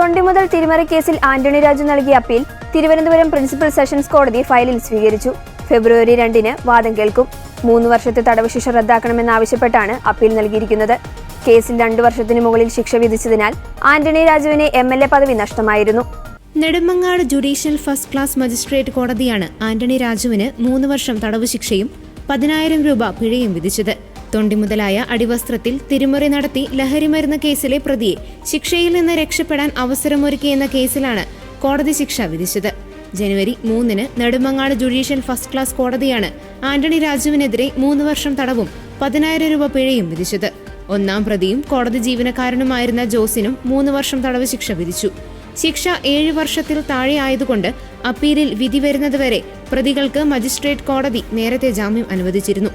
തൊണ്ടിമുതൽ തിരിമറി കേസിൽ ആന്റണി രാജു നൽകിയ അപ്പീൽ തിരുവനന്തപുരം പ്രിൻസിപ്പൽ സെഷൻസ് കോടതി ഫയലിൽ സ്വീകരിച്ചു. ഫെബ്രുവരി 2-ന് വാദം കേൾക്കും. 3 വർഷത്തെ തടവ് ശിക്ഷ റദ്ദാക്കണമെന്നാവശ്യപ്പെട്ടാണ് അപ്പീൽ നൽകിയിരിക്കുന്നത്. കേസിൽ 2 വർഷത്തിന് മുകളിൽ ശിക്ഷ വിധിച്ചതിനാൽ ആന്റണി രാജുവിന് MLA പദവി നഷ്ടമായിരുന്നു. Nedumangad judicial first class magistrate കോടതിയാണ് ആന്റണി രാജുവിന് 3 വർഷം തടവ് ശിക്ഷയും 10,000 രൂപ പിഴയും വിധിച്ചത്. തൊണ്ടിമുതലായ അടിവസ്ത്രത്തിൽ തിരിമറി നടത്തി ലഹരിമരുന്ന് കേസിലെ പ്രതിയെ ശിക്ഷയിൽ നിന്ന് രക്ഷപ്പെടാൻ അവസരമൊരുക്കിയെന്ന കേസിലാണ് കോടതി ശിക്ഷ വിധിച്ചത്. ജനുവരി 3-ന് നെടുമങ്ങാട് ജുഡീഷ്യൽ ഫസ്റ്റ് ക്ലാസ് കോടതിയാണ് ആന്റണി രാജുവിനെതിരെ 3 വർഷം തടവും 10,000 രൂപ പിഴയും വിധിച്ചത്. 1-ാം പ്രതിയും കോടതി ജീവനക്കാരനുമായിരുന്ന ജോസിനും 3 വർഷം തടവ് ശിക്ഷ വിധിച്ചു. ശിക്ഷ 7 വർഷത്തിൽ താഴെ ആയതുകൊണ്ട് അപ്പീലിൽ വിധി വരുന്നതുവരെ പ്രതികൾക്ക് മജിസ്ട്രേറ്റ് കോടതി നേരത്തെ ജാമ്യം അനുവദിച്ചിരുന്നു.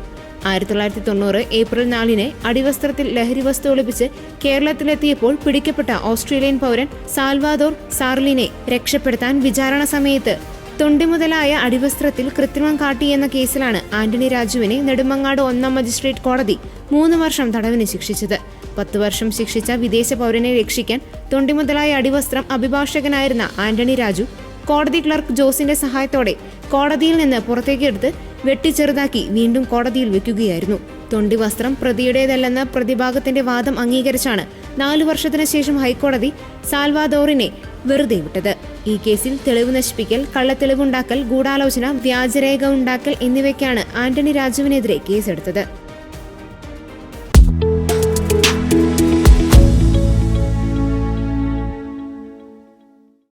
1990 ഏപ്രിൽ 4-ന് അടിവസ്ത്രത്തിൽ ലഹരി വസ്തു ഒളിപ്പിച്ച് കേരളത്തിലെത്തിയപ്പോൾ പിടിക്കപ്പെട്ട ഓസ്ട്രേലിയൻ പൗരൻ സാൽവാദോർ സാർലിനെ രക്ഷപ്പെടുത്താൻ വിചാരണ സമയത്ത് തൊണ്ടിമുതലായ അടിവസ്ത്രത്തിൽ കൃത്രിമം കാട്ടിയെന്ന കേസിലാണ് ആന്റണി രാജുവിനെ നെടുമങ്ങാട് 1-ാം മജിസ്ട്രേറ്റ് കോടതി 3 വർഷം തടവിന് ശിക്ഷിച്ചത്. 10 വർഷം ശിക്ഷിച്ച വിദേശ പൗരനെ രക്ഷിക്കാൻ തൊണ്ടിമുതലായ അടിവസ്ത്രം അഭിഭാഷകനായിരുന്ന ആന്റണി രാജു കോടതി ക്ലർക്ക് ജോസിന്റെ സഹായത്തോടെ കോടതിയിൽ നിന്ന് പുറത്തേക്കെടുത്ത് വെട്ടിച്ചെറുതാക്കി വീണ്ടും കോടതിയിൽ വെക്കുകയായിരുന്നു. തൊണ്ടി വസ്ത്രം പ്രതിയുടേതല്ലെന്ന പ്രതിഭാഗത്തിന്റെ വാദം അംഗീകരിച്ചാണ് 4 വർഷത്തിന് ശേഷം ഹൈക്കോടതി സാൽവാദോറിനെ വെറുതെ വിട്ടത്. ഈ കേസിൽ തെളിവ് നശിപ്പിക്കൽ, കള്ളത്തെളിവുണ്ടാക്കൽ, ഗൂഢാലോചന, വ്യാജരേഖ ഉണ്ടാക്കൽ എന്നിവയ്ക്കാണ് ആന്റണി രാജുവിനെതിരെ കേസെടുത്തത്.